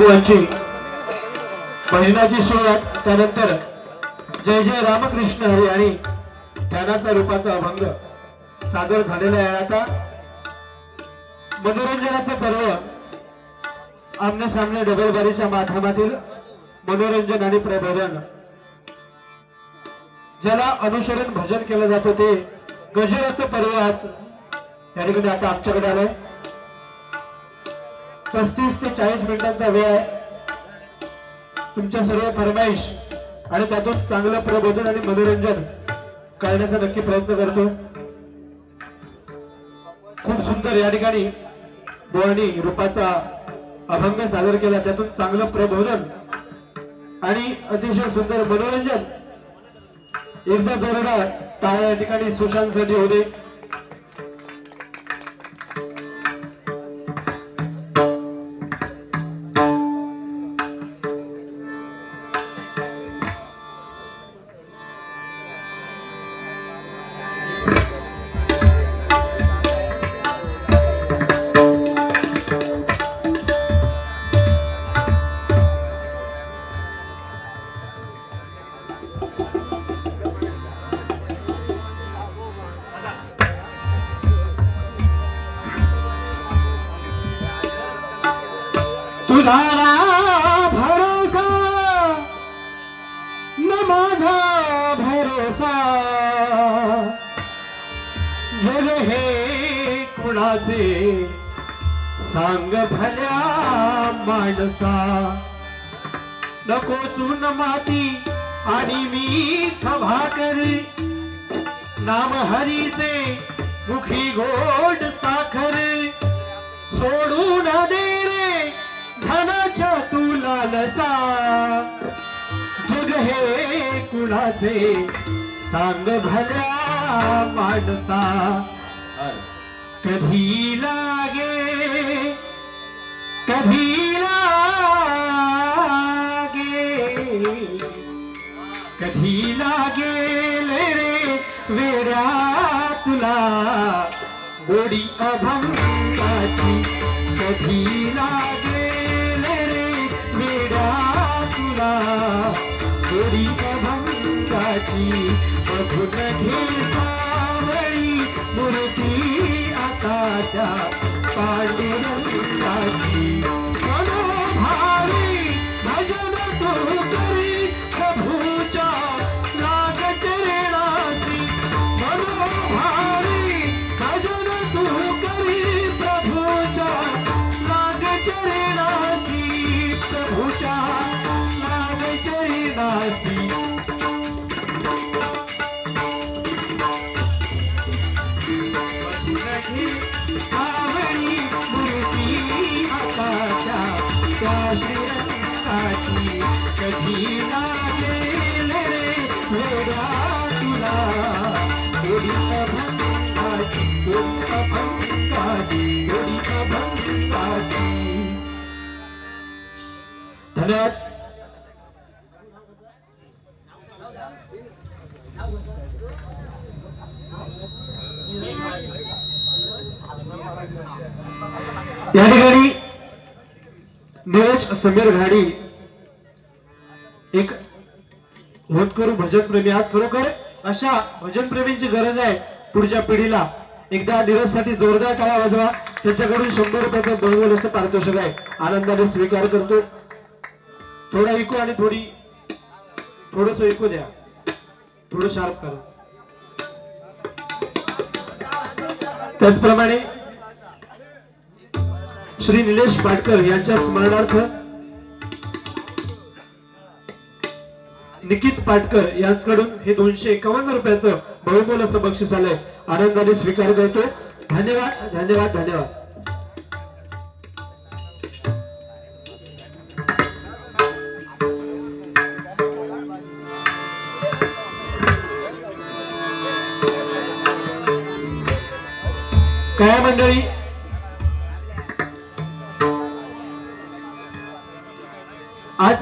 प्रभूंची भजनाची सुरुवात, त्यानंतर जय जय रामकृष्ण हरी आणि ध्यानाचा रूपाचा अभंग सादर झालेला आहे। आता मनोरंजनाचे पर्व आमने सामने डबलबारीच्या माध्यमातील मनोरंजन आणि प्रबोधन, ज्याला अनुसरण भजन केलं जातं ते गजराचं पर्व आज या ठिकाणी आता आमच्याकडे आलंय। 35 ते 40 मिनिटांचा वेळ आहे। तुमच्या सर्व फरमाईश आणि त्यातून चांगलं प्रबोधन आणि मनोरंजन करण्याचा नक्की प्रयत्न करतो। खूप सुंदर या ठिकाणी बोवानी रूपाचा अभंग सादर केला, त्यातून चांगलं प्रबोधन आणि अतिशय सुंदर मनोरंजन। एकदा जोरदार टाळ्या या ठिकाणी सुशांतसाठी होते। तुझारा भरोसा न माझा भरोसा, जग हे कुणाचे सांग भल्या माणसा। नको चून माती आणि मीठ भाकरी, नाम हरीचे मुखी गोड साखर। सोडून दे रे धनाच्या तुला लसा, जग हे कुणाचे सांग भल्या माणसा। कधी लागे कधी लागे कधी लागेल रे वेड्या तुला गोडी अभंगाची। कधी लागेल रे वेड्या तुला गोडी अभंगाची। बघून घे सावळी मूर्ती आताच्या पांडुरंगाची। मनोभावी भजन तू करी प्रभूच्या लाग चरणाची। मनोभावी भजन तू करी प्रभूच्या लाग चरणाची। प्रभूच्या लाग चरणाची। आवडी मूर्ती आकाशा त्या श्रीरंगाची। कधी लागेल रे वेड्या तुला गोडी अभंगाची। गोडी अभंगाची, गोडी अभंगाची। धन्यवाद। या ठिकाणी नीरज समीर घाडी एक होतकरू भजन प्रेमी, आज खरोखर अशा भजन प्रेमींची गरज आहे पुढच्या पिढीला। एकदा नीरज साठी जोरदार टाळ्या वाजवा। त्यांच्याकडून 100 रुपयाचं बहुमूल्य असं पारितोषिक आहे, आनंदाने स्वीकार करतो। थोडा इको आणि थोडस इको द्या, थोडं शार्प करा। त्याचप्रमाणे श्री निलेश पाटकर यांच्या स्मरणार्थ निकित पाटकर यांच्याकडून हे 251 रुपयाचं बहुमूल्य असं बक्षीस आलंय, आनंदाने स्वीकार करतो। धन्यवाद धन्यवाद धन्यवाद। काय मंडळी, आज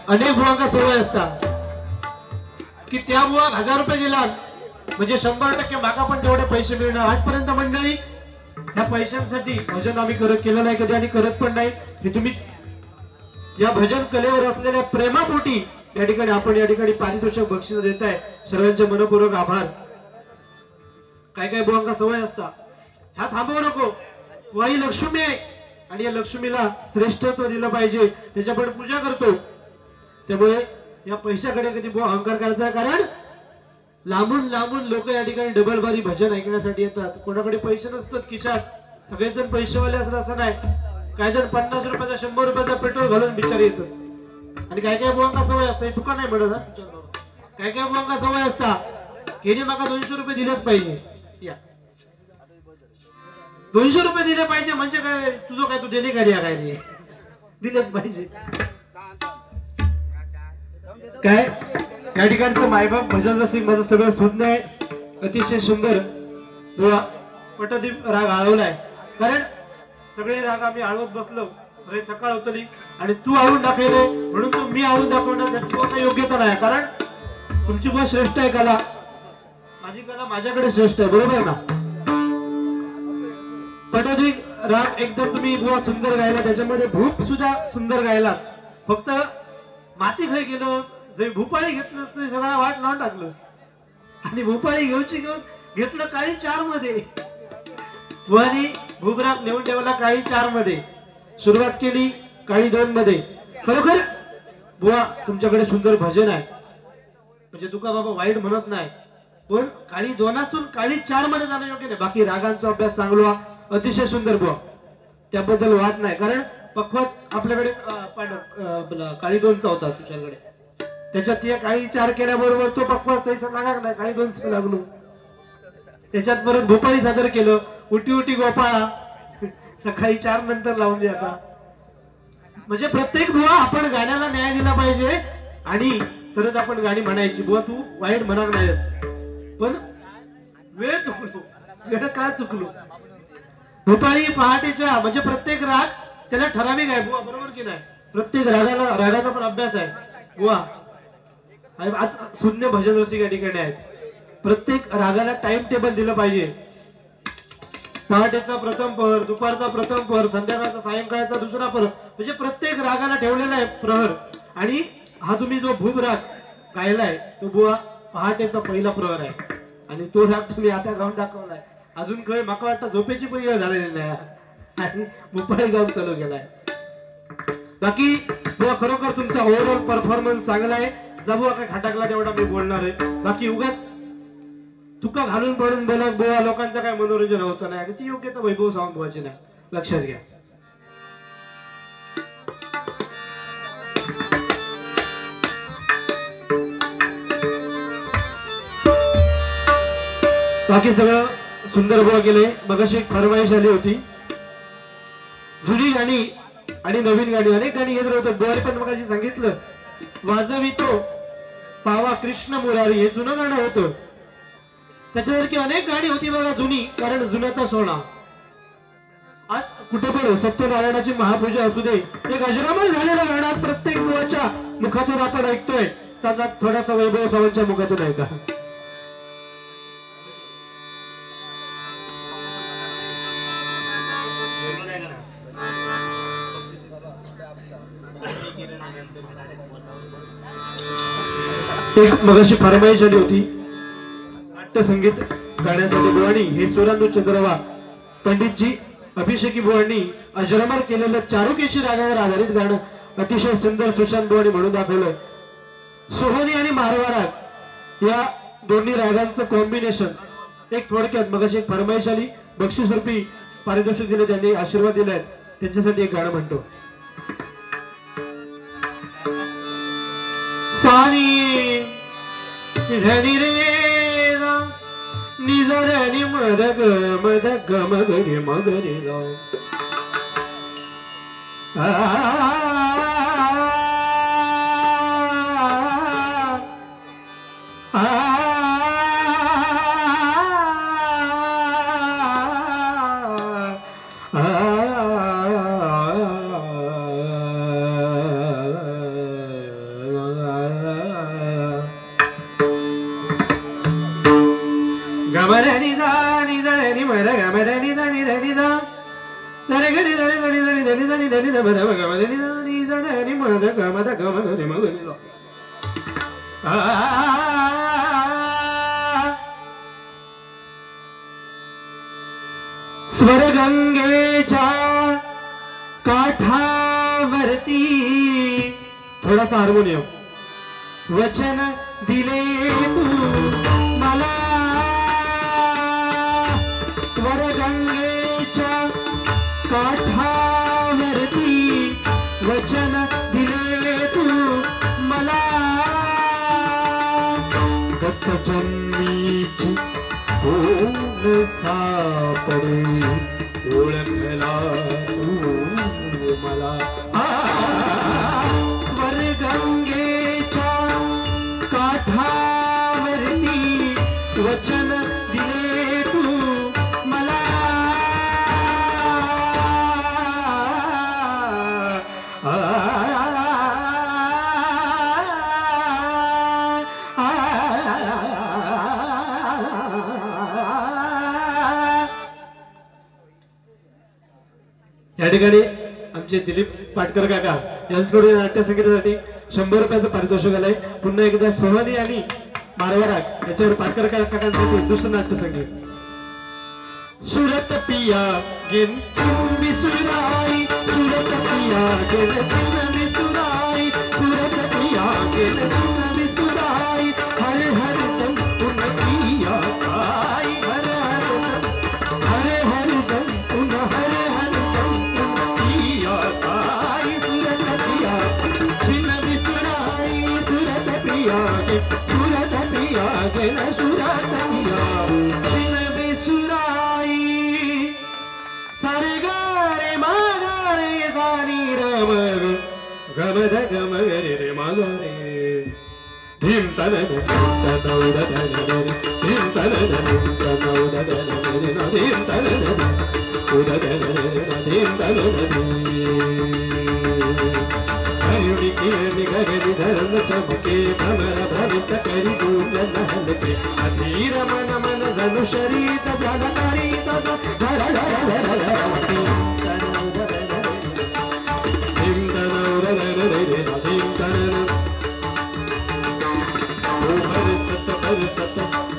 अनेक बुवांका सवय असतात की त्या बुवा 1000 रुपये दिला म्हणजे 100% मागा पण तेवढे पैसे मिळणार। आजपर्यंत मंडळी ह्या पैशांसाठी भजन आम्ही केलं नाही कधी आणि करत पण नाही। हे तुम्ही या भजन कलेवर असलेल्या प्रेमापोटी या ठिकाणी आपण या ठिकाणी पारितोषिक बक्षीस देत आहे. सर्वांचे मनपूर्वक आभार. काय काय बुवांका सवय असता ह्या थांबवू नको. वाई लक्ष्मी आहे आणि या लक्ष्मीला श्रेष्ठत्व दिलं पाहिजे, त्याच्या आपण पूजा करतो. त्यामुळे या पैशाकडे कधी बुवा अहंकार करायचा, कारण लांबून लांबून लोक या ठिकाणी डबल बारी भजन ऐकण्यासाठी येतात. कोणाकडे पैसे नसतात खिशात, सगळेजण पैसेवाले असतात असं नाही. काही जण 50 रुपयाचा 100 रुपयाचा पेट्रोल घालून बिचारी येतात. आणि काय काय बुवांका सवय असते, तुका नाही म्हणत, काय काय बुवांका सवय असता की माका 200 रुपये दिलेच पाहिजे. या 200 रुपये दिले पाहिजे म्हणजे काय, तुझं काय तू देणे का द्या काय रे, दिलेच पाहिजे. काय या ठिकाणचं मायबाप भजन रसिक माझं सगळं सुंद आहे, अतिशय सुंदर बुवा पटदीप राग आळवलाय. कारण सगळे राग आम्ही आळवत बसलो, सकाळ होतली आणि तू आळून दाखवले म्हणून तू मी आळून दाखवणार त्याची योग्यता नाही. कारण तुमची बुवा श्रेष्ठ आहे कला, माझी कला माझ्याकडे श्रेष्ठ आहे, बरोबर ना. पटदीप राग एकदम तुम्ही बुवा सुंदर गायला, त्याच्यामध्ये भूप सुद्धा सुंदर गायला. फक्त माती खाई गेलो, जे भूपाळी घेतलं ते सगळा वाट लावून टाकलोस आणि भूपाळी घेऊन घेतलं काळी 4 मध्ये. बुवानी भूपराग नेऊन ठेवला काळी 4 मध्ये, सुरुवात केली काळी 2 मध्ये. खरोखर बुवा तुमच्याकडे सुंदर भजन आहे, म्हणजे तुका बाबा वाईट म्हणत नाही, पण काळी 2 काळी 4 मध्ये जाणं योग्य नाही. बाकी रागांचा अभ्यास चांगला, अतिशय सुंदर बुवा, त्याबद्दल वाद नाही. कारण पक्वाच आपल्याकडे काळी 2चा होता तुझ्याकडे, त्याच्यात ती काळी 4 केल्याबरोबर तो पक्वाच तैसा लागला नाही, काळी 2 लागलो. त्याच्यात परत भोपाळी सादर केलं, उटी उटी गोपाळा सकाळी 4 नंतर लावून दे आता. म्हणजे प्रत्येक बुवा आपण गाण्याला न्याय दिला पाहिजे आणि तरच आपण गाणी म्हणायची. बुवा तू वाईट म्हणणार नाहीस, पण वेळ चुकलो, वेळ काय चुकलो. भोपाळी पहाटेच्या म्हणजे प्रत्येक राग त्याला ठराविक आहे बुवा, बरोबर की नाही. प्रत्येक रागाचा पण अभ्यास आहे बुवा. आज शून्य भजन रसिक या ठिकाणी आहेत. प्रत्येक रागाला टाइम टेबल दिलं पाहिजे. पहाटेचा प्रथम प्रहर, दुपारचा प्रथम प्रहर, संध्याकाळचा सायंकाळचा दुसरा प्रहर, म्हणजे प्रत्येक रागाला ठेवलेला आहे प्रहर. आणि हा तुम्ही जो भूप राग गायलाय तो बुवा पहाटेचा पहिला प्रहर आहे आणि तो राग तुम्ही आता गाऊन दाखवलाय. अजून काही माका वाटतं झोपेची पण वेळ झालेली नाही आणि भोपाळी गाऊन चालू गेलाय. बाकी बुवा खरोखर तुमचा ओव्हरऑल परफॉर्मन्स चांगला आहे. जाबुवा काय खटाकला तेवढा मी बोलणार आहे, बाकी उगाच तुका घालून पडून बोला बुवा लोकांचं काय मनोरंजन व्हायचं नाही आणि ती योग्यता वैभव सावंत व्हायची नाही, लक्षात घ्या. बाकी सगळं सुंदर बुवा केले. मगाशी एक फरमाईश आली होती, जुनी गाणी आणि नवीन गाणी अनेक गाणी घेत होतं बुवारी, पण मगाशी सांगितलं वाजवितो पावा कृष्ण मुरारी हे जुनं गाणं होतं. त्याच्यासारखी अनेक गाणी होती बघा जुनी, कारण जुन्याचा सोना. आज कुठे पण सत्यनारायणाची महापूजा असू दे, एक अजरामर झालेलं गाणं आज प्रत्येक बुवाच्या मुखातून आपण ऐकतोय. त्याचा थोडासा वैभव सावंतच्या मुखातून ऐका. एक मगाशी फरमाईश आली होती नाट्यसंगीत गाण्यासाठी बुवानी हे सुरानु चंद्रवा पंडितजी अभिषेकी बुवानी अजरामर केलेलं चारुकेशी रागावर आधारित गाणं अतिशय सुंदर सुशांत बुवानी म्हणून दाखवलंय. सोहनी आणि मारवा राग या दोन्ही रागांचं कॉम्बिनेशन एक थोडक्यात. मगाशी एक फरमाईश आली, बक्षीस रूपी पारितोषिक दिले, त्यांनी आशीर्वाद दिलाय, त्यांच्यासाठी एक गाणं म्हणतो. सानी धनी रे निजरनी मदग मदग मगरे मगरे गा नी जा ध नी म ध ग म ध ग म ग रे म ग नी ध स्वरगंगेच्या काठावरती थोडासा हार्मोनियम वचन दिले तू मला स्वरगंगेच्या काठावरती वचन दिले तू मला दत्त जन्मीची कोण सापडे ओळखला तू मला स्वर्गंगेच्या काठावरती वचन दिले तू मला या ठिकाणी आमचे दिलीप पाटकर काका यांच्याकडून नाट्य संगीतासाठी 100 रुपयाचं पारितोषिक आलंय. पुन्हा एकदा सोहनी आणि मारवाराग याच्यावर पाटकर काकांसाठी दुसरं नाट्य संगीत. सुरत पिया गेन चिंबी सुराई सुरत पिया गेन चिंबी सुराई सुरत पिया गेन चिंबी सुराई हर हर दम उनकिया आई हर हर दम उन हर हर दम उनकिया आई सुरत पिया चिंबी सुराई सुरत पिया गेन सुरत पिया चिंबी सुराई सारे गारे मागारे दानी रमग गमद गमग रे मागारे धीम तन तनौद धन धीम तन तनौद धन धीम तन उद धन धीम तन हरिणी किरण गगन धरन चमके भ्रमर भ्रमित करी गुंजन हलके अधीर मन मन धनु शरीर जगतारी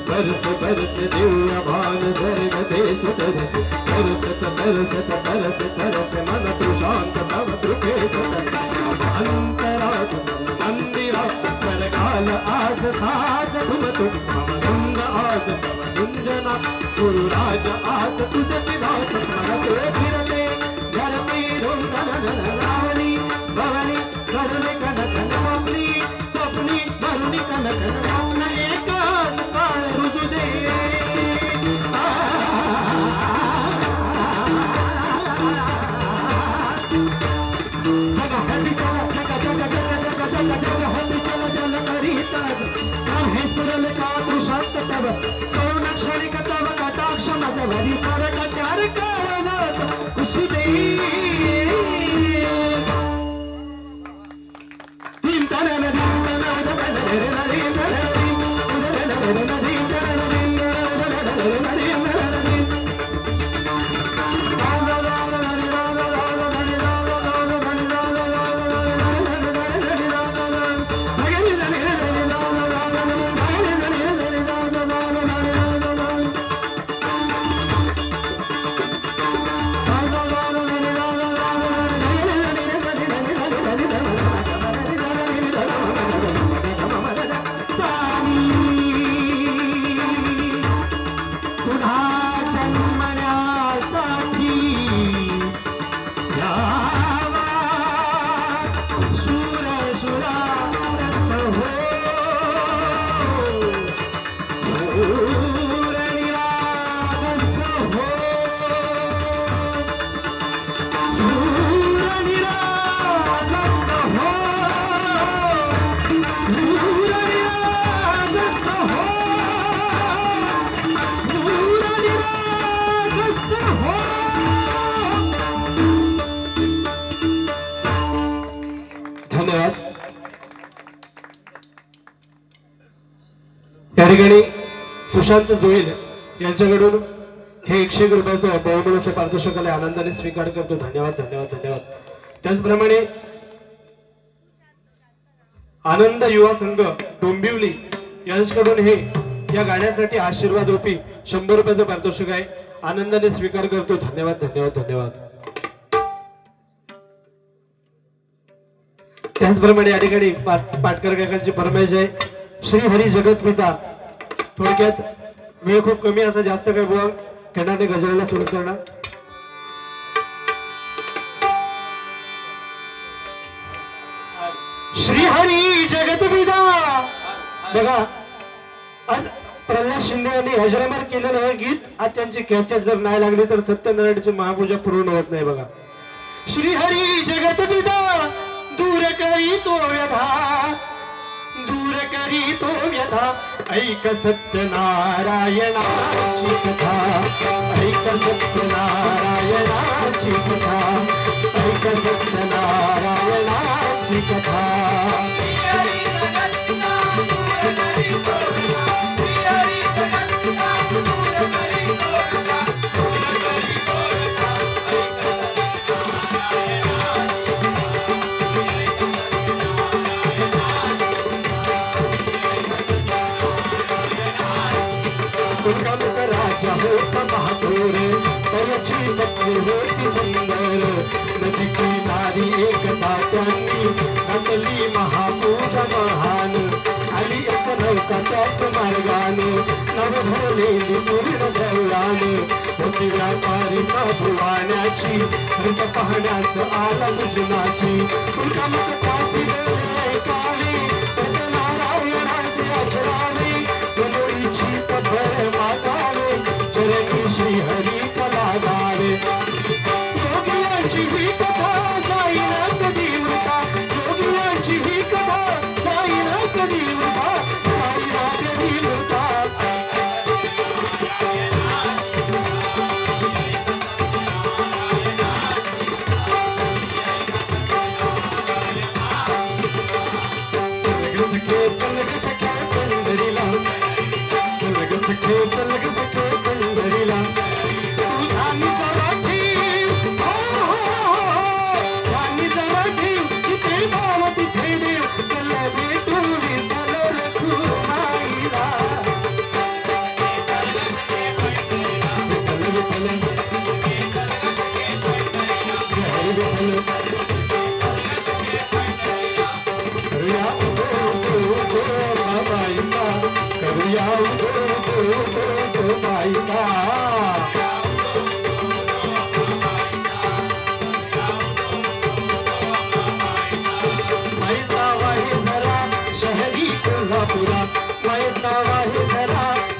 बरस बरस दिव्य भान सर्ग देश तरस बरसत बरसत बरस तरस मन तु शांत तव कृपेत अंतरात मंदिरात स्वर्गाल आज साज घुमतु मम गंग आज तव गुंजना गुरुराज आज तुझ विधात स्मरते फिरते धरती रुंधन रावणी भवनी करुणे कनक स्वप्नी स्वप्नी भरुणी कनक स्वप्न एकाच काळ रुजुदे कटाक्ष मजवरी सरक त्यार या ठिकाणी सुशांत जोईल यांच्याकडून हे 101 रुपयाचं बहुमानाचं पारितोषिकाला आनंदाने स्वीकार करतो. धन्यवाद धन्यवाद धन्यवाद. त्याचप्रमाणे आनंद युवा संघ डोंबिवली यांच्याकडून हे या गाण्यासाठी आशीर्वाद रूपी 100 रुपयाचं पारितोषिक आहे. आनंदाने स्वीकार करतो. धन्यवाद धन्यवाद धन्यवाद. त्याचप्रमाणे या ठिकाणी पाटकर काकांची फरमाईश आहे. श्री हरी जगतपिता. थोडक्यात वेळ खूप कमी असा जास्त काय बोल कणाने गजराला सुरू करणार. श्री हरी जगतपिता. बघा आज प्रल्हाद शिंदे यांनी हजरामर केलेलं हे गीत आज त्यांची कॅसेट जर नाही लागली तर सत्यनारायणची महापूजा पूर्ण होत नाही. बघा श्री हरी जगतपिता दूर करी तो व्यथा, दूर करी तो व्यथा, ऐक सत्यनारायणाची कथा, ऐक सत्यनारायणाची कथा, ऐक सत्यनारायणाची कथा. राजा होता बहादूर, त्याची पत्नी होती सुंदर, नदी किनारी एकदा त्यांनी घातली महापूजा महान, आली एक नौका त्याच मार्गान, नव भरलेली पूर्ण सैलान, होती व्यापारी साधुवाण्याची, रथ पाहण्यात आला गुजनाची, तुझ्या मत पाठी काली नारायणाचे अचराने, मनोळीची पथर मातावे, चरणी श्री हरी चला गावे. योगियांची ही कथा जाईन कधी वृथा, योगियांची ही कथा जाईन कधी वृथा, जाईन कधी वृथा.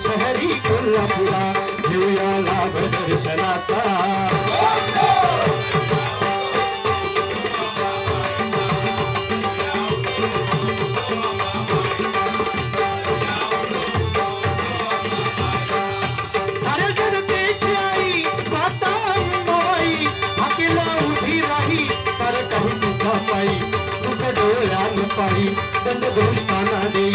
शहरी कोल्हापुरा घेऊया लाभ दर्शनाचा. अरे जनतेची आई माता अंबाबाई हाकेला उभी राही, तर काही तुझा पायी तुझ डोळ्यान पाही, दंडदोषांना देई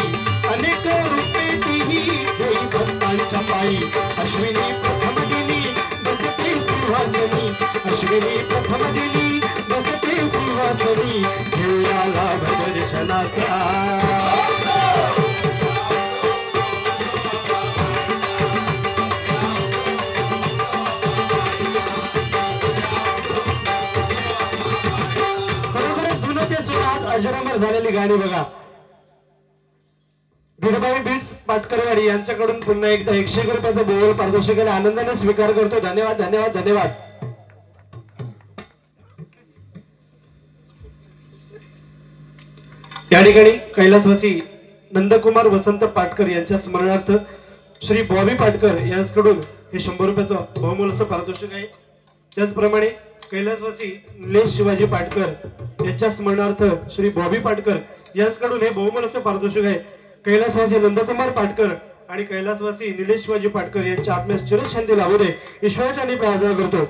अनेक रूपे तिही देई भक्तांच्या पायी. अश्विनी प्रथम दिली बसते सिंहासनी, अश्विनी प्रथम दिली बसते सिंहासनी, घेऊया लाभ दर्शनाचा. बरोबर जुनं ते सुरात अजरामर झालेली गाणी बघा. भिडबाई बीट्स पाटकरवाडी यांच्याकडून पुन्हा एकदा 101 रुपयाचं बोल पारितोषिकाला आनंदाने स्वीकार करतो. धन्यवाद धन्यवाद धन्यवाद. या ठिकाणी कैलासवासी नंदकुमार वसंत पाटकर यांच्या स्मरणार्थ श्री बॉबी पाटकर यांच्याकडून हे 100 रुपयाचं बहुमूल्य पारितोषिक आहे. त्याचप्रमाणे कैलासवासी निलेश शिवाजी पाटकर यांच्या स्मरणार्थ श्री बॉबी पाटकर यांच्याकडून हे बहुमूल्य पारितोषिक आहे. कैलासवासी नंदकुमार पाटकर आणि कैलासवासी निलेश शिवाजी पाटकर यांच्या आत्म्यास चिरशांती लाभू दे ईश्वराच्या प्रार्थना करतो.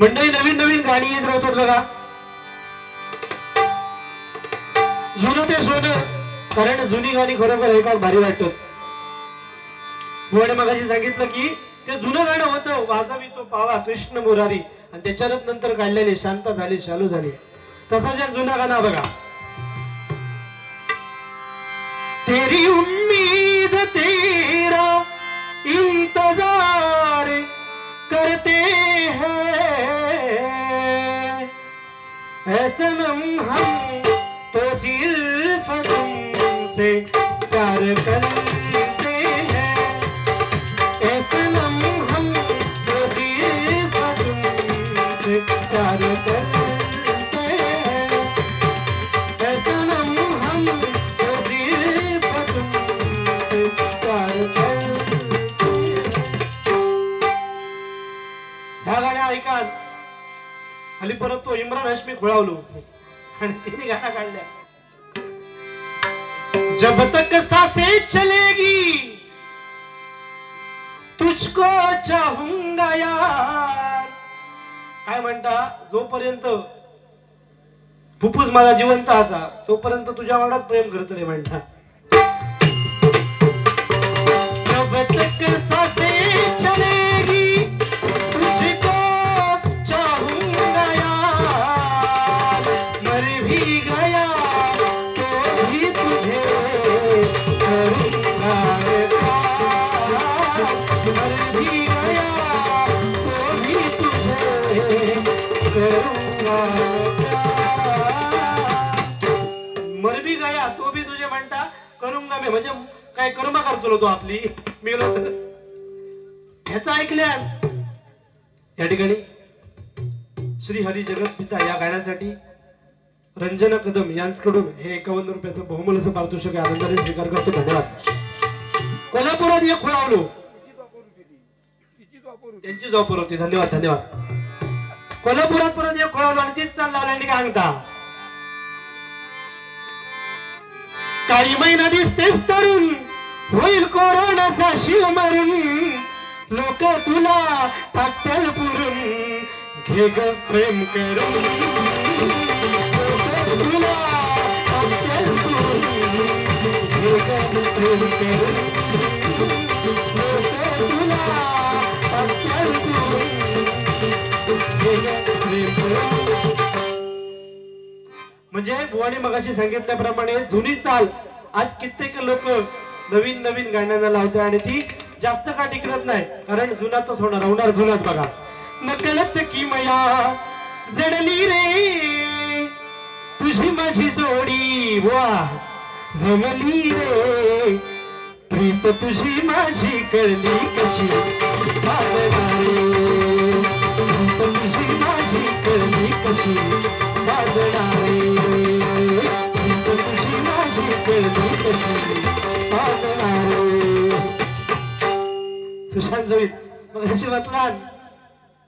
मंडळी नवीन नवीन गाणी येत राहतात बघा. जुनं ते सोनं, कारण जुनी गाणी खरोखर ऐकायला भारी वाटतात. बुवाने मगाशी सांगितलं की ते जुनं गाणं होतं, वाजवी तो पावा कृष्ण मुरारी, आणि त्याच्यानंतर नंतर काढलेले शांत झाली चालू झाली. तसाच एक जुना गाणं बघा. तेरी उम्मीद तेरा इंतजार करते हैं ऐ सनम हम तो सिर्फ तुमसे प्यार करते हैं ऐ सनम हम तो सिर्फ तुमसे प्यार करते हैं ऐ सनम हम तो सिर्फ तुमसे प्यार करते हैं. ह्या गाण्या ऐका. खाली परत तो इम्रान हाशमी खुळावलो आणि तिने गाणं काढल्या. जब तक सांसें चलेगी तुझको चाहूंगा यार. काय म्हणता, जोपर्यंत फुफ्फुस माझा जिवंत असा तोपर्यंत तुझ्या वाडात प्रेम करत रे म्हणता. जब तक सांसें चलेगी मर भी गया तो भी तुझे म्हणता करूंगा मी, म्हणजे काय कर्म करतो तो आपली मेलो तर. ह्याचं ऐकल्या या ठिकाणी श्री हरी जगत पिता या गाण्यासाठी रंजना कदम यांच्याकडून हे 51 रुपयाचं बहुमूल्याचं पारितोषिक आनंदाने स्वीकार करतो. धन्यवाद. कोल्हापुरात एक खुळावलो त्यांची जॉब होती. धन्यवाद धन्यवाद. कोल्हापुरात परत एक खोळावलो आणि तीच चाल लावला आणि काय सांगता. काळी महिना दिसतेच तरुण होईल कोरोनाचा शिव मारून लोक तुला टाकतील पुरून घे ग प्रेम करून तुला टाकतील पुरून घे ग प्रेम करून तुला टाकतील पुरून. म्हणजे बुवाने मगाशी सांगितल्याप्रमाणे जुनी चाल आज कित्येक लोक नवीन नवीन गाण्यांना लावते आणि ती जास्त का टिकत नाही, कारण जुना तोच होणार जुनाच. बघा. नकळत की मया जडली रे तुझी माझी जोडी वा जमली रे प्रीत तुझी माझी कळली कशी तुझी माझी कळली कशी बाजणारे तुझी माझी कळली कशी बाजणारे. सुशांत जोईत मग अशी म्हटला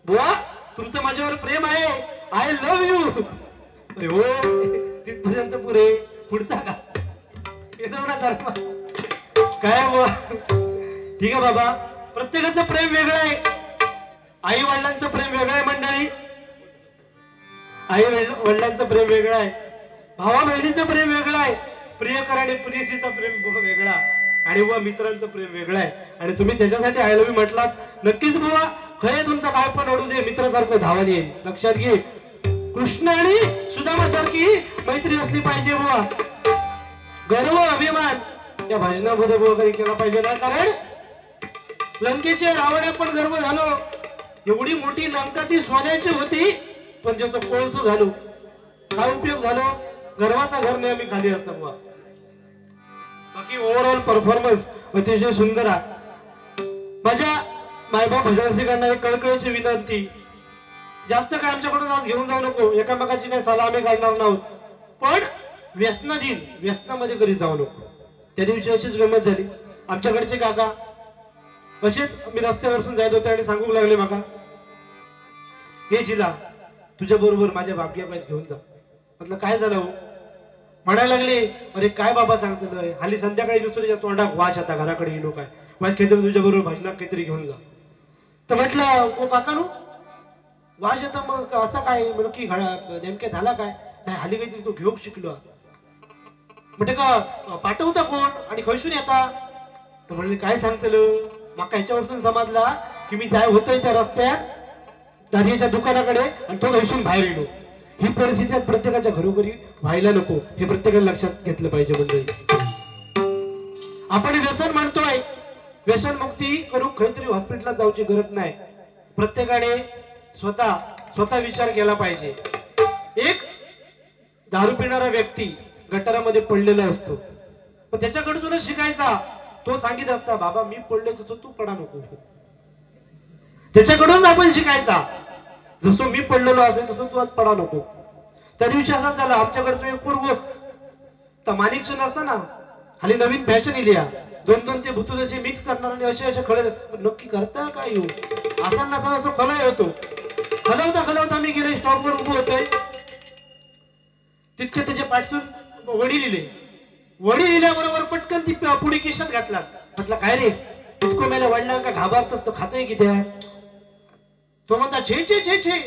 बुवा तुमचं माझ्यावर प्रेम आहे, आय लव्ह यू. अरे हो तिथपर्यंत पुरे पुढचा का काय बुवा. ठीक आहे बाबा, प्रत्येकाचं प्रेम वेगळं आहे. आई वडिलांचं प्रेम वेगळं आहे मंडळी. आई वडिलांचं प्रेम वेगळं आहे, भावा बहिणीचं प्रेम वेगळं आहे, प्रियकर आणि प्रियसीचं प्रेम वेगळा आणि व मित्रांचं प्रेम वेगळं आहे. आणि तुम्ही त्याच्यासाठी आय लव्ह यू म्हटलात. नक्कीच बुवा खरे तुमचं काय पण ओढू दे मित्रासारखं धावून येईल. लक्षात घे कृष्ण आणि सुदामा सारखी मैत्री असली पाहिजे बुवा. गर्व अभिमान त्या भजनामध्ये बुवा काही केला पाहिजे ना, कारण लंकेच्या रावणात पण गर्व झालो. एवढी मोठी लंका ती सोन्याची होती पण ज्याचं कोळसो झालो. काय उपयोग झालो, गर्वाचा घर नेहमी खाली असता बुवा. बाकी ओव्हरऑल परफॉर्मन्स अतिशय सुंदर आहे. माझ्या मायबाप भजनसिकांना एक कळकळीची विनंती, जास्त काय आमच्याकडून आज घेऊन जाऊ नको. एकामेकाची काही सलाह आम्ही काढणार नाहोत, पण व्यसनाधीन व्यसनामध्ये कधी जाऊ नको. त्या दिवशी अशीच गंमत झाली. आमच्याकडचे काका असेच मी रस्त्यावरून जायत होते आणि सांगू लागले माका, हे जिला तुझ्या बरोबर माझ्या भाग्याबाईस घेऊन जा. म्हटलं काय झालं हो. म्हणायला लागले अरे काय बाबा सांगतोय, हल्ली संध्याकाळी दुसऱ्या तोंडात वाच आता घराकडे येलो काय वाच काहीतरी तुझ्या बरोबर भजनात काहीतरी घेऊन जा. तर म्हटलं ओ काका नो वाच येतं मग असं काय म्हणून की नेमके झाला काय. नाही हल्ली काहीतरी तो घेऊ शिकलो. म्हणजे का पाठवता कोण आणि खैसून येता. तर म्हणले काय सांगतलं माका ह्याच्यावरून समजला की मी जाय होतोय त्या रस्त्यात दारियाच्या दुकानाकडे आणि तो घालून बाहेर येलो. ही परिस्थिती प्रत्येकाच्या घरोघरी व्हायला नको हे प्रत्येकाने लक्षात घेतलं पाहिजे. मंडळी आपण व्यसन म्हणतोय, व्यसन मुक्ती करू खरी हॉस्पिटलला जाऊची गरज नाही. प्रत्येकाने स्वतः विचार केला पाहिजे. एक दारू पिणारा व्यक्ती गटारामध्ये पडलेला असतो, पण त्याच्याकडूनच शिकायचा. तो सांगित असता बाबा मी पडले तसं तू पडा नको. त्याच्याकडून आपण शिकायचा, जसं मी पडलेलो असेल तसं तू आज पडा नको. त्या दिवशी असाच झाला. आमच्याकडचं एक पूर्व माणिकचं नसतं ना, खाली नवीन फॅशन इली दोन ते भुतुल्याचे मिक्स करणार आणि असे खळे नक्की करता काय येऊ असा नसा असं खलाय होतो. खलवता मी गेले स्टॉपवर उभं होतोय. तितके त्याचे पाठसून वडी लिहिल्याबरोबर पटकन ती पुढे किशात घातला. म्हटलं काय रे तुझको मेल्या वडिलांका घाबरतस तो खातोय किती. तो म्हणता छे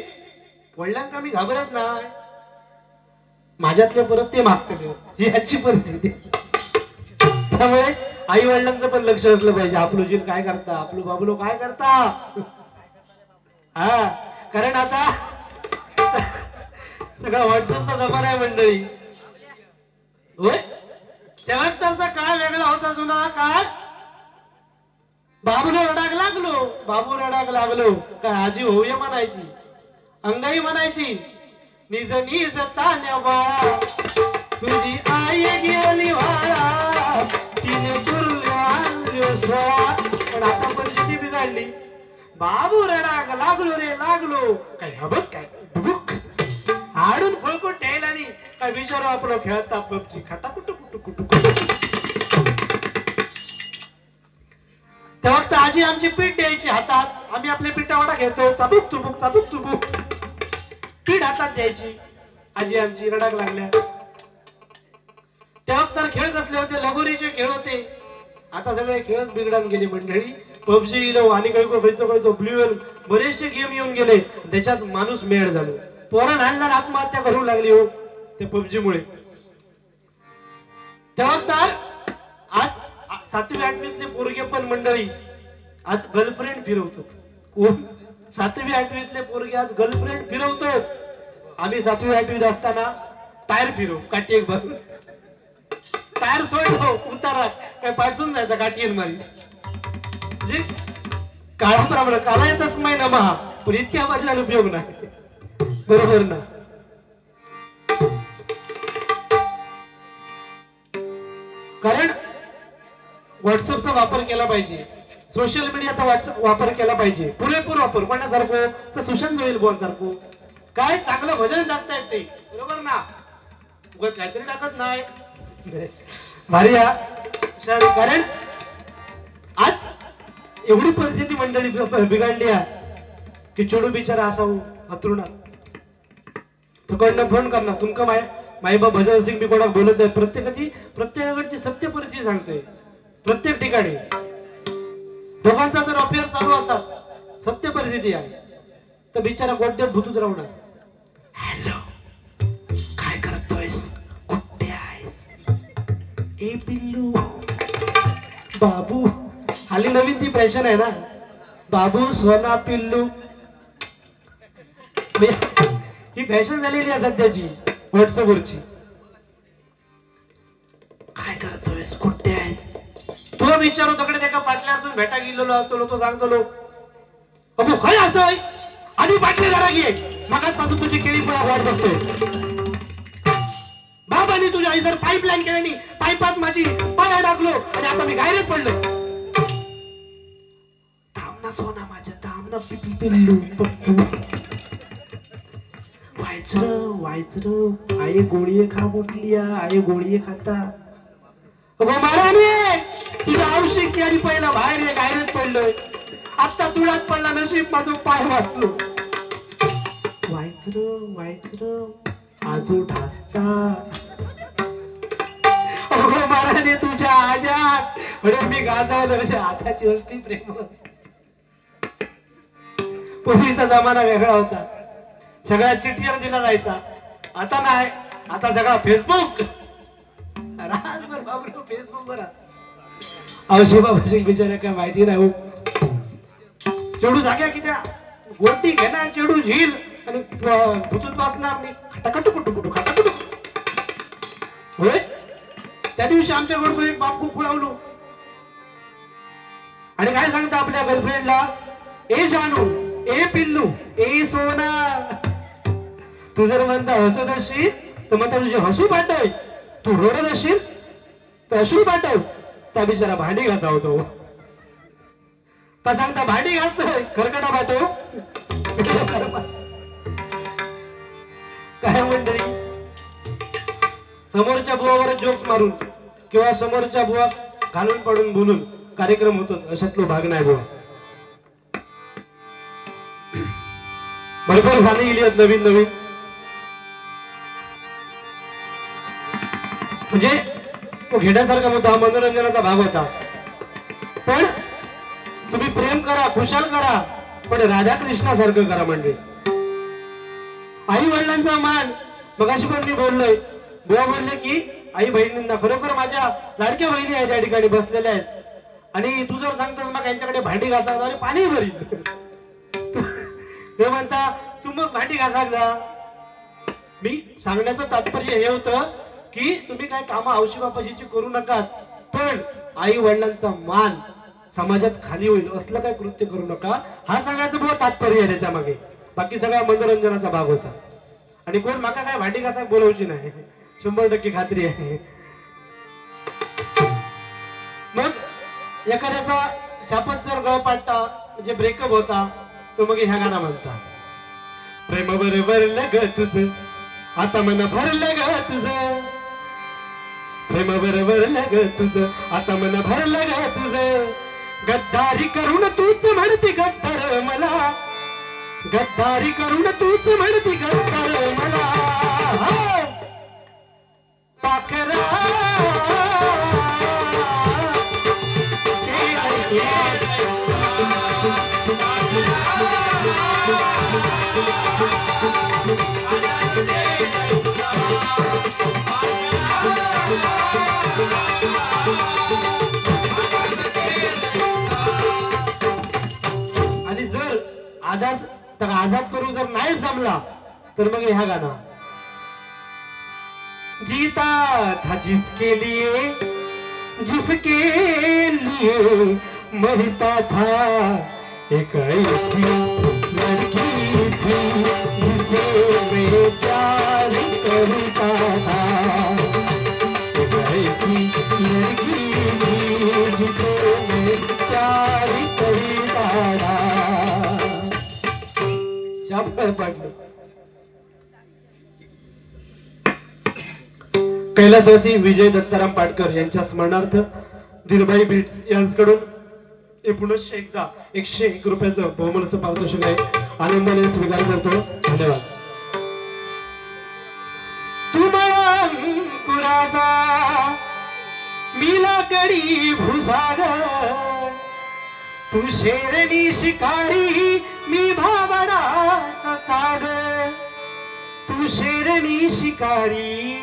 वडिलांका मी घाबरत नाही, माझ्यातले परत ते मागतात. याची परिस्थिती. त्यामुळे आई वडिलांचं पण लक्ष असलं पाहिजे. आपलं जील काय करता, आपलं बाबूलो काय करता. हा कारण आता सगळा व्हॉट्सअपचा जमाना आहे मंडळी. होय तेव्हाच त्यांचा काळ वेगळा होता. जुना काळ बाबू रडाक लागलो काय आजी होऊया म्हणायची, अंगाई म्हणायची निज तान्या बाळा तुझी आई गेली वाळा तिने पण आता परिस्थिती बिघडली. बाबू रडाक लागलो काय हबक काय डुबुक हाडून फळकून ठेवला आणि काय विचारू आपलं खेळता पबजी खाता कुटू. तेव्हा तर आजी आमची पीठ द्यायची हातात. आम्ही आपले पिठावाडा घेतो, चाबूक चुबूक पीठ हातात द्यायची. आजी आमची रडाक लागल्या. तेव्हा तर खेळ कसले होते, लगोरीचे खेळ होते. आता सगळे खेळच बिघडून गेले मंडळी. पबजी इलो आणि खायचो ब्ल्यू वेल बरेचसे गेम येऊन गेले. त्याच्यात माणूस मेळ झालो. पोरं लहान आत्महत्या करू लागली हो त्या पबजीमुळे. तेव्हा तर आज 7वी 8वीतले पोरगे पण मंडळी आज गर्लफ्रेंड फिरवतो. कोण 7वी 8वीतले पोरगे आज गर्लफ्रेंड फिरवतो. आम्ही 7वी 8वीत असताना टायर फिरव काठी एक भरून टायर सोडलो उतारा काय पाडसून जायचा काठी मारी. म्हणजे काळाप्रमाणे काला तस्मै नमः, पण इतक्या माझ्या उपयोग नाही. बरोबर ना. कारण व्हॉट्सअपचा वापर केला पाहिजे, सोशल मीडियाचा वापर केला पाहिजे, पुरेपूर वापर. कोणासारखं तर सुशांत जोईल बोल सारखं काय चांगलं भजन टाकता येते. बरोबर ना, उगाच काहीतरी टाकत नाही भारी. कारण आज एवढी परिस्थिती मंडळी बिघडली आहे की चोडू बिचारा असावं हतरुणा तुकडनं फोन करणार तुमका माईबाप भजन सिंग मी कोणाला बोलत नाही. प्रत्येकाकडची सत्य परिस्थिती सांगतोय. प्रत्येक ठिकाणी दोघांचा जर अफेअर चालू असत सत्य परिस्थिती आहे तर बिचारा गोड्यात भूतूच राहणार. हॅलो काय करतोयस, कुठे आहेस, ए पिल्लू बाबू. हाली नवीन ती फॅशन आहे ना, बाबू सोना पिल्लू. ही फॅशन झालेली आहे सध्याची व्हॉट्सअपवरची. काय करतोयस, कुठे आहेस, तो विचारू तकडे त्या पाटल्यातून भेटा गेलेलो असतो. तो सांगतो अगो काय असं आधी बाटली जरा घे, मगाचपासून तुझी केळी पण वाट बघतोय. बाबांनी तुझ्या आई जर पाईपलाईन केली, पाईपात माझी पाय अडकलो आणि आता मी गायरेच पडलो. थांबना सोना माझ्या, थांबना पिल्लू पप्पू. व्हायचं आई गोळी खा म्हटली, आई गोळी खाता. अगो महाराणे तुझ्या औषध की आणि पहिला बाहेर गायरेच पडलोय, आता चुडात पडला नशीब माझं पाय वाचलो. व्हायचं आजू ढासता. अगो महाराणे तुझ्या आजात म्हणून मी गाजवलं म्हणजे आताची असती प्रेम. पूर्वीचा जमाना वेगळा होता, सगळ्या चिठ्ठीवर दिला जायचा. आता नाही, आता सगळा फेसबुक. राजभर बाबू फेसबुक वर. औषध बाबा बिचारा काय माहिती नाही. चेडू जाग्या कित्या गोटी घेणार चेडू झील आणि भुतून वाचणार नाही खटाखट कुटू खटाखट होय. त्या दिवशी आमच्या घरचं एक बापू खुळावलो आणि काय सांगता आपल्या गर्लफ्रेंडला, ए जानू, ए पिल्लू, ए सोना. तू जर म्हणता हसत असशील तर म्हणता तुझे हसू पाठव, तू रडत असशील तर अश्रू पाठव. त्या बिचारा भांडी घासा होतो, तर सांगता भांडी घासतोय खरकटा पाठव. काय मंडळी, समोरच्या बुवावर जोक्स मारून किंवा समोरच्या बुवा घालून पडून बोलून कार्यक्रम होतो, अशातलो भाग नाही बुवा. भरपूर गाणी गेली आहेत नवीन नवीन, म्हणजे तो घेण्यासारखा होता, मनोरंजनाचा भाग होता. पण तुम्ही प्रेम करा, खुशाल करा, पण राधाकृष्णासारखं करा. म्हणजे आई वडिलांचा मान, मगाशी पण मी बोललोय, बुवा बोलले की आई बहिणींना, खरोखर माझ्या लाडक्या बहिणी आहेत त्या ठिकाणी बसलेल्या आहेत. आणि तू जर सांगतोस मग यांच्याकडे भांडी घासा आणि पाणी भरी, ते म्हणता तू मग भांडी घासा जा. मी सांगण्याचं तात्पर्य हे होतं की तुम्ही काय कामं हौशी बापाशीची करू नका, पण आई वडिलांचा मान समाजात खाली होईल असलं काय कृत्य करू नका, हा सांगायचं बुवा तात्पर्य आहे त्याच्या मागे. बाकी सगळा मनोरंजनाचा भाग होता. आणि कोण माका काय भांडी घासा बोलवची नाही, 100% खात्री आहे. मग एखाद्याचा शापत जर गळ पाडता म्हणजे ब्रेकअप होता, तो मग ह्या गाणं म्हणता, प्रेम भरलं ग तुझं आता मन भरलं ग तुझं, प्रेम भरलं ग तुझं आता मन भरलं ग तुझं, गद्दारी करून तूच म्हणती गद्दार मला, गद्दारी करून तूच म्हणती गद्दार मला, पाखरा आणि जर आजाद करू जर नाही जमला तर मग ह्या गाणं, जीता था जिसके लिए मरता था एक ऐसी लड़की थी जिसे मैं प्यार करता था, एक ऐसी लड़की थी जिसे मैं प्यार करता था. शाबाश पाटले. कैलासवासी विजय दत्ताराम पाटकर यांच्या स्मरणार्थ धीरभाई बीट्स यांच्याकडून पुनश्च एकदा 101 रुपयाचं बहुमानाचं पारितोषिक आहे, आनंदाने स्वीकार करतो. धन्यवाद. तुम्हाला अंकुराचा मिला कडी भुसागर, तू शेरणी शिकारी मी भावडा सागर, तू शेरणी शिकारी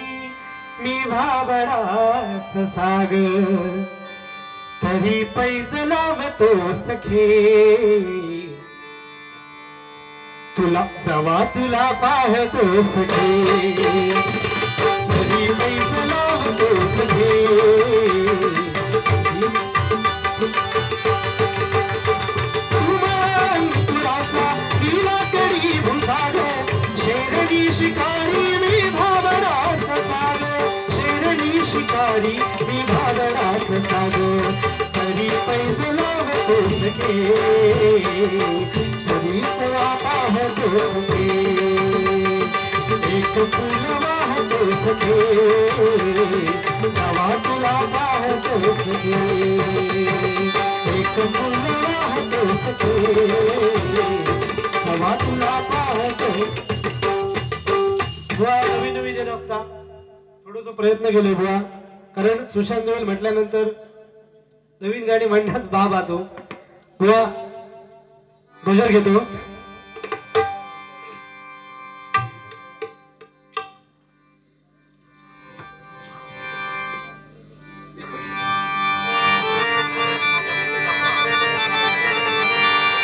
मी भावडा सागर, तरी पैज लावतो सखे तुला जवा तुला पाहतो सखे, तरी पैज लावतो सखे. तुराचा नीला कडी भुसागर, शेरणी शिकारी मी भावडा सागर, शेरणी शिकारी मी भावडा सागर, तरी पैज लावतो सखे तरी तुला पाहतो सखे, एक फुल वाहतो सखे तवा तुला पाहतो सखे, एक फुल वाहतो सखे तवा तुला पाहतो. बुवा नवीन नवीन येत असता थोडंसं प्रयत्न केले बुवा, कारण सुशांत जोईल म्हटल्यानंतर नवीन गाणी म्हणण्यात बाब आतो. बुवा गजर घेतो.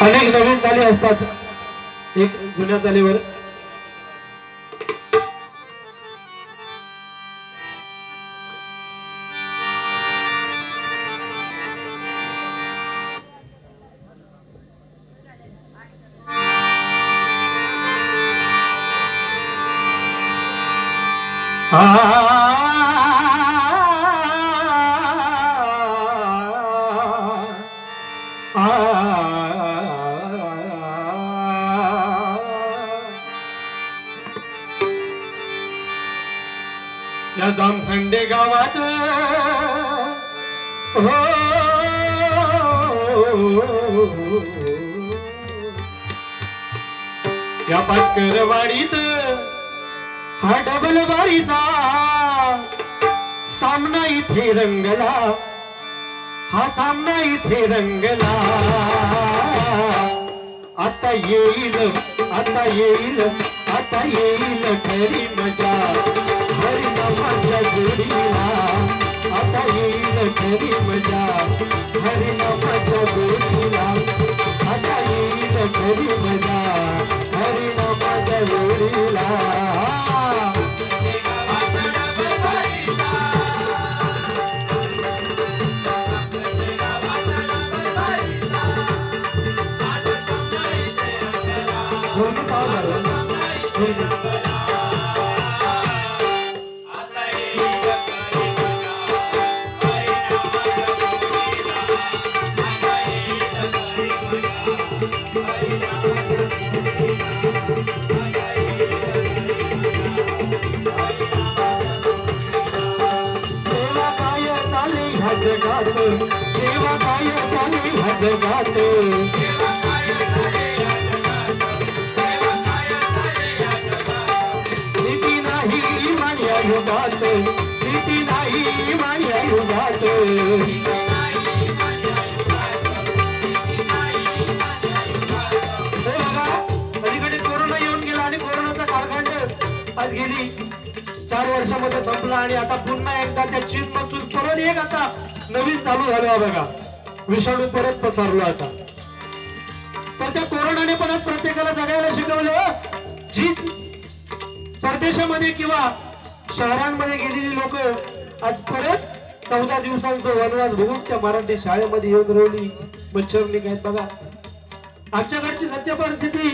अनेक नवीन चाली असतात एक जुन्या चालीवर या जामसंडे गावात हो या पाटकरवाडीत हा डबल बारीचा सामना इथे रंगला हा सामना इथे रंगला आता येईल आता येईल आता येईल खरी मजा हरिनामाच्या जोडीला आता येईल खरी मजा हरिनामाच्या जोडीला आता येईल खरी मजा हरिनामाच्या जोडीला देवा काय झाले ह्या जगात भीती नाही मान्या युगात भीती नाही मान्या युगात अलीकडे कोरोना येऊन गेला आणि कोरोनाचा कालखंड आज गेली 4 वर्षामध्ये संपला आणि आता पुन्हा एकदा त्या चीन मधून परत एक आता नवीन चालू झालं बघा विषाणू परत पसरलो आता तर त्या कोरोनाने परत प्रत्येकाला जगायला शिकवलं जी परदेशामध्ये किंवा शहरांमध्ये गेलेली लोक आज परत 14 दिवसांचा वनवास भोगून त्या मराठी शाळेमध्ये येऊन राहिली मच्छर निघायत बघा आमच्याकडची सत्य परिस्थिती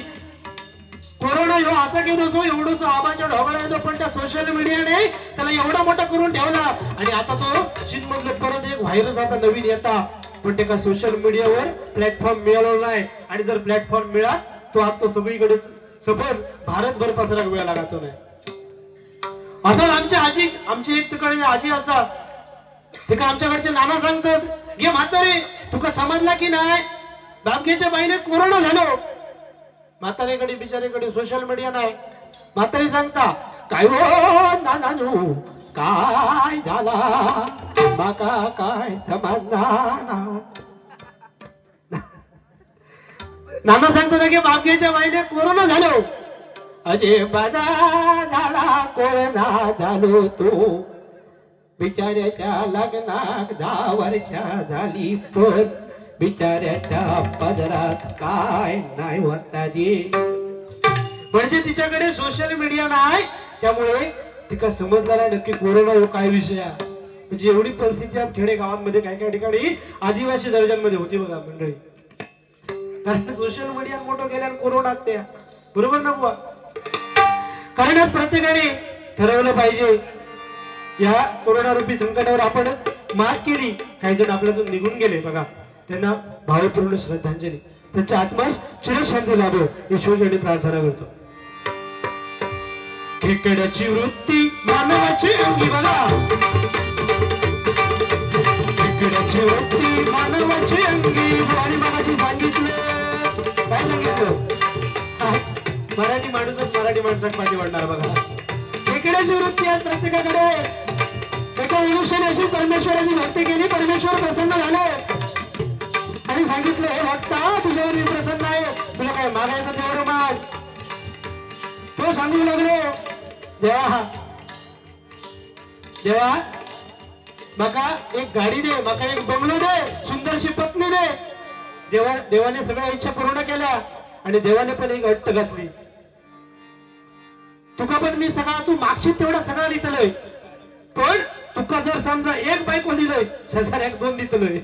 कोरोना ह्यो असा की दोसो एवढंच आबाच्या ढोबळा येतो पण त्या सोशल मीडियाने त्याला एवढा मोठा करून ठेवला आणि आता तो चीन मधले परत एक व्हायरस आता नवीन येता पण ते का सोशल मीडियावर प्लॅटफॉर्म मिळाला नाही आणि जर प्लॅटफॉर्म मिळाला तो आता तो सगळीकडे सफर भारतभर पसरा वेळ लागायचो नाही असं आमची एक तिकडे आजी असा ते का आमच्याकडचे नाना सांगतात घे म्हातारे तुका समजला की नाही बामखेच्या बाईने कोरोना झालो म्हातारेकडे बिचारेकडे सोशल मीडिया नाही म्हातारे सांगता काय हो नानू काय झाला बाका काय समजणार नाना सांगतात की बामखेच्या बाईने कोरोना झालो अजे बाजा झाला कोरोना झालो तो बिचाऱ्याच्या लग्नाक 10 वर्ष झाली पण बिचाऱ्याच्या पदरात काय नाही होता जी म्हणजे तिच्याकडे सोशल मीडिया नाही त्यामुळे तिका समजला नाही नक्की कोरोना हो काय विषय म्हणजे एवढी परिस्थिती आज खेडे गावांमध्ये काय काय ठिकाणी आदिवासी दर्जांमध्ये होती बघा मंडळी कारण सोशल मीडिया मोठं गेल्याने कोरोना त्या बरोबर ना बुवा कारण आज प्रत्येकाने ठरवलं पाहिजे या कोरोना रूपी संकटावर आपण मात केली काही जण आपल्यातून निघून गेले बघा त्यांना भावपूर्ण श्रद्धांजली त्यांच्या आत्मास चिरशांती लाभो ही शिवजयंती प्रार्थना करतो खेकड्याची वृत्ती मानवाची अंगी बघा खेकड्याची वृत्ती मानवाची अंगी आणि मराठी सांगितलं काय सांगितलं मराठी माणूसच मराठी माणसात पाठी वाढणार बघा खेकड्याची वृत्ती आज प्रत्येकाकडे एका मनुष्याने अशी परमेश्वराची भक्ती केली परमेश्वर प्रसन्न झाले आणि सांगितलं हे भक्ता तुझ्यावर मी प्रसन्न आहे तुला काय मागायचं तेवढं माग तो सांगू लागलो देवा देवा माका एक गाडी दे माका एक बंगलो दे सुंदरशी पत्नी दे देवाने सगळ्या इच्छा पूर्ण केल्या आणि देवाने पण एक अट्ट घातली. तुका पण मी सगळा तू मागशील तेवढा सगळा दितलोय, पण तुका जर समजा एक बायको दिलंय शेजाऱ्याक 2 दितलोय,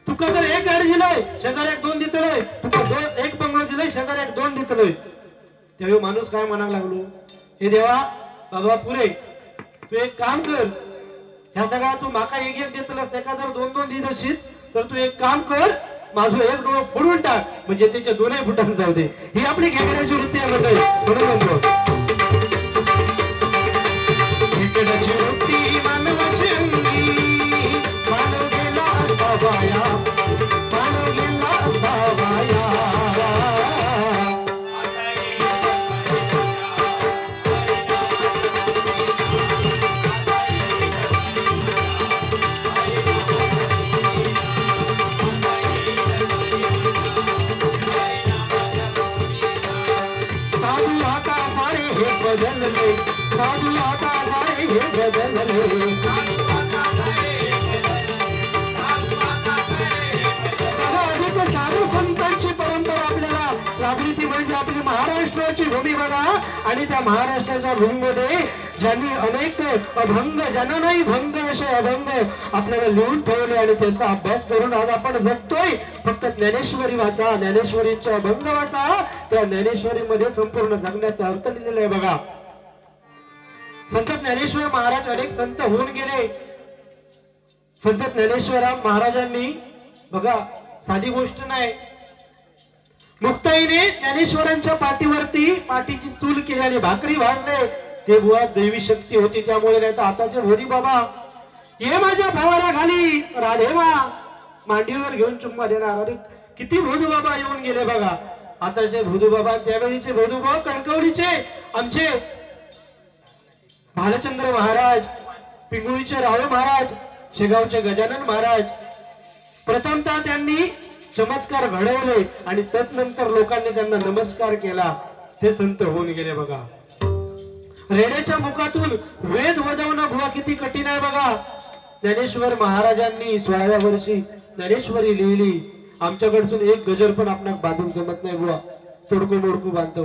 तुका जर एक गाडी दिलंय शेजाऱ्याक 2 दितलोय, तुका एक बंगलो दिलंय शेजाऱ्याक 2 दितलोय. त्यावेळी माणूस काय म्हणायला लागलो, हे देवा बाबा पुरे तू एक काम कर, ह्या सगळा तू माका एक देतलंस, त्याका जर 2-2 देत असशील तर तू एक काम कर, माझं एक डोळं फोडून टाक, म्हणजे त्याच्या 2ही फुटात जाऊ दे. ही आपली खेकड्याची वृत्ती आहे मंडळी. म्हणून म्हणतो खेकड्याची वृत्ती मानवाची अंगी, मानव गेला असा वाया, मानव गेला असा वाया. साधू आता गाय हे बदलले, साधू संतांची परंपरा आपल्याला लाभली, ती म्हणजे आपली महाराष्ट्राची भूमी बघा. आणि त्या महाराष्ट्राच्या भूमीमध्ये ज्यांनी अनेक अभंग, ज्यांना नाही भंग असे अभंग आपल्याला लिहून ठेवले आणि त्यांचा अभ्यास करून आज आपण जगतोय. फक्त ज्ञानेश्वरी वाचा, ज्ञानेश्वरीचे अभंग वाचा, त्या ज्ञानेश्वरीमध्ये संपूर्ण जगण्याचा अर्थ लिहिलेला आहे बघा. संत ज्ञानेश्वर महाराज अनेक संत होऊन गेले. संत ज्ञानेश्वर महाराजांनी बघा साधी गोष्ट नाही, मुक्ताईने ज्ञानेश्वरांच्या पाठीवरती पाठीची चूल केली आणि भाकरी भाजले. ते बुवा दैवी शक्ती होती, त्यामुळे नाही तर आताचे भोदी बाबा ये माझ्या भावाला घाली राधेवा मांडीवर घेऊन चुम्मा देणार. अरे किती भोदू बाबा येऊन गेले बघा. आताचे भोदू बाबा, त्यावेळीचे भोदू बाबा कणकवलीचे आमचे भालचंद्र महाराज, पिंगुळीचे रावळ महाराज, शेगावचे गजानन महाराज, प्रथमतः त्यांनी चमत्कार घडवले आणि तदनंतर लोकांनी त्यांना नमस्कार केला. ते संत होऊन गेले बघा. रेड्याच्या मुखातून वेद वदवणं बुवा किती कठीण आहे बघा. ज्ञानेश्वर महाराजांनी 16व्या वर्षी ज्ञानेश्वरी लिहिली. आमच्याकडसून एक गजर पण आपणास बांधून जमत नाही बुवा, तोडकू मोडकू बांधतो.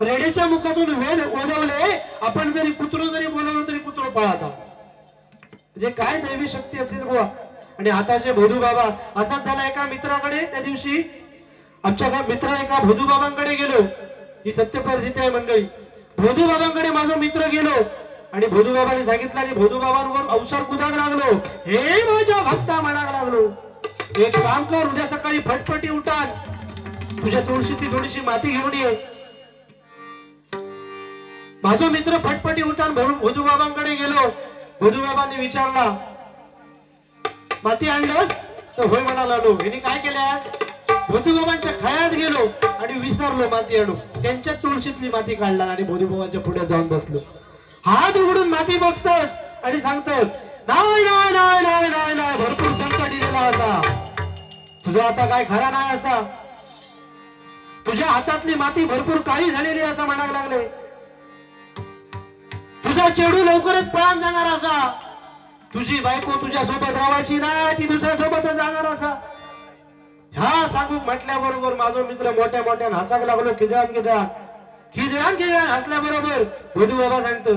रेड्याच्या मुखातून वेद वदवले, आपण जरी कुत्रो जरी बोलवलं तरी कुत्रो पळाता. म्हणजे काय दैवी शक्ती असेल बुवा. आणि आताचे भोदू बाबा असाच झाला. एका मित्राकडे त्या दिवशी आमच्या मित्र एका भोदू बाबांकडे गेलो, ही सत्य परिस्थिती आहे मंडळी. भोदू बाबांकडे माझा मित्र गेलो आणि भोदू बाबांनी सांगितलं आणि भोदू बाबांवर अवसर कुदाग लागलो. हे माझ्या भक्ता म्हणाग लागलो, एक काम कर, उद्या सकाळी फटफटी उठान, तुझ्या तुळशीची थोडीशी माती घेऊन ये. माझा मित्र फटफटी उठान म्हणून भोदू बाबांकडे गेलो. भोदू बाबांनी विचारला माती आणलं तर होय म्हणाला. हिने काय केल्या, भोदू बाबांच्या खयात गेलो आणि विसरलो माती आणू. त्यांच्या तुळशीतली माती काढला आणि भोदू बाबांच्या पुढे जाऊन बसलो. हात उघडून माती बघतात आणि सांगतात नाही नाही नाही नाही नाही नाही, भरपूर संकट दिलेला होता, तुझा आता काय खरा नाही असा, तुझ्या हातातली माती भरपूर काळी झालेली असं म्हणायला लागले, तुझा चेडू लवकरच पळून जाणार असा, तुझी बायको तुझ्या सोबत राहायची नाही, ती तुझ्या सोबतच जाणार असा. ह्या सांगू म्हटल्याबरोबर माझा मित्र मोठ्या मोठ्या हसायला लागलो. खिजळान हसल्याबरोबर भोदू बाबा सांगतो,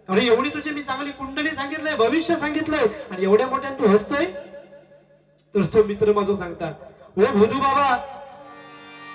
अरे एवढी तुझी मी चांगली कुंडली सांगितलंय, भविष्य सांगितलंय आणि एवढ्या मोठ्या तू हसतोय. तर तो मित्र माझा सांगतात, हो भोदू बाबा,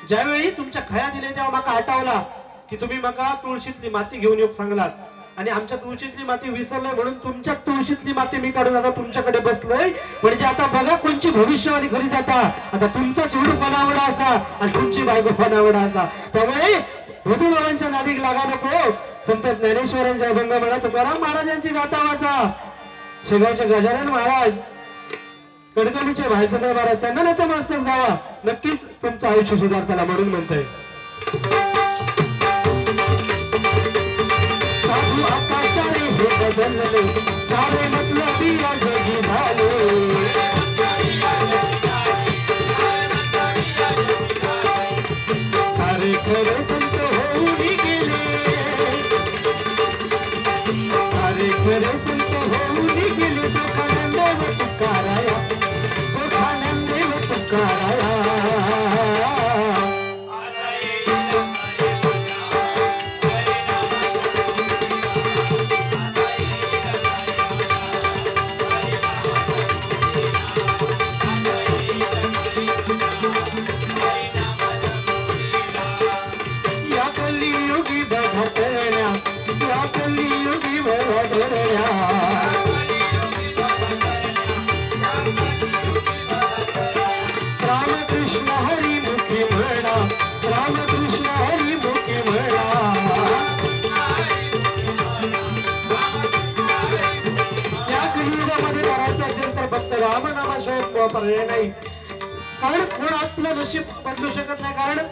ज्यावेळी तुमच्या खया दिले तेव्हा माका आठवला की तुम्ही माका तुळशीतली माती घेऊन येऊ सांगलात आणि आमच्या तुळशीतली माती विसरलोय, म्हणून तुमच्या तुळशीतली माती मी काढून आता तुमच्याकडे बसलोय. म्हणजे आता बघा कोणची भविष्यवाणी खरी जाता. आता तुमचा चेडू फनावडा असा आणि तुमची बायको फनावडा असा. त्यामुळे भोदू बाबांच्या नादीक लागा नको. संत ज्ञानेश्वरांच्या अभंग म्हणा, तुकाराम महाराजांची गाथा वाचा, शेगावचे गजानन महाराज, कडकडीचे भालचंद्र महाराज, त्यांना नतमस्तक जावा, नक्कीच तुमचं आयुष्य सुधारताना. म्हणून म्हणतोय साधू आता सारे हे बदलले, सारे मतलबी जगी झाले, सारे खरे संत होऊन गेले, सारे खरे संत होऊन गेले. तो आनंद व तुकाराया, तो आनंद व तुकाराया. रामकृष्ण हरी मुखी म्हणा या कलियुगामध्ये करायचं असेल तर फक्त रामनामाशिवाय पर्याय नाही कारण कोण आपलं नशीब बदलू शकत नाही कारण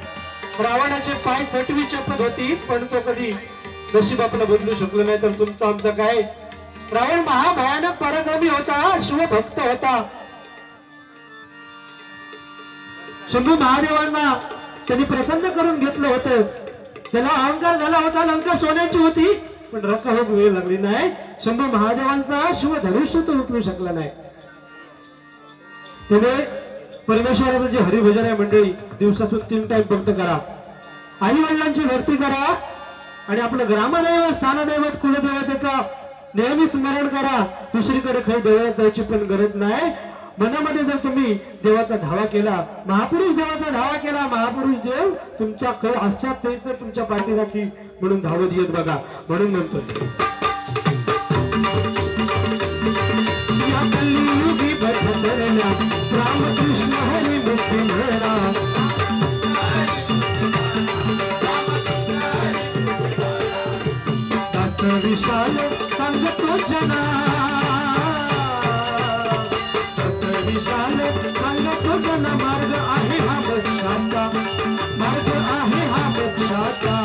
रावणाचे पाय सटवी चपत होती पण तो कधी नशीब आपलं बदलू शकलो नाही तर तुमचं आमचं काय रावण महाभयानक पराक्रमी होता शिवभक्त होता शंभू महादेवांना त्यांनी प्रसन्न करून घेतलं होतं त्याला अहंकार झाला होता लंका सोन्याची होती पण रका होत वेळ लागली नाही शंभू महादेवांचा शिव धनुष्य तो उचलू शकला नाही त्यामुळे परमेश्वराचं जे हरिभजन आहे मंडळी दिवसातून 3 टाइम फक्त करा आई वडिलांची भक्ती करा आणि आपलं ग्रामदैवत स्थानदैवत कुलदैवतेचा नेहमी स्मरण करा दुसरीकडे काही देवळात जायची पण गरज नाही मनामध्ये जर तुम्ही देवाचा धावा केला महापुरुष देवाचा धावा केला महापुरुष देव तुमच्या आश्चात तुमच्या पाठीराखी म्हणून धावत येत बघा म्हणून म्हणतो रामकृष्ण हरी मुक्ती म्हणा विशाल सांगतो जना विशाल सांगतो जना मार्ग आहे हा मोक्षाचा मार्ग आहे हा मोक्षाचा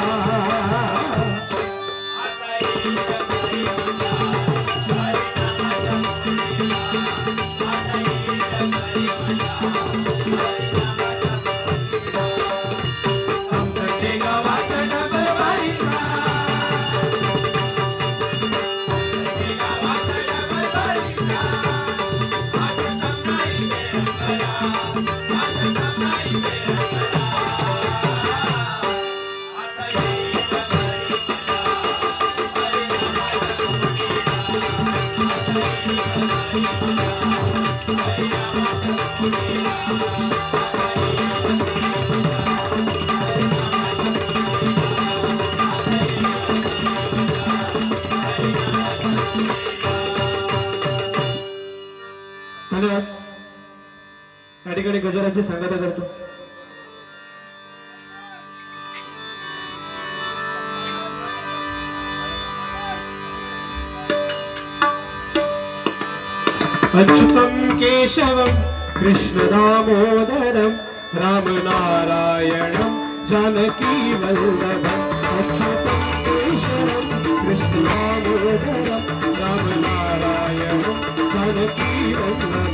धन्यवाद या ठिकाणी गजराची सांगता करतो अच्युतं केशवं कृष्ण दामोदरं राम नारायणं जानकी वल्लभं अच्युतं केशवं कृष्ण दामोदरं राम नारायणं जानकी वल्लभं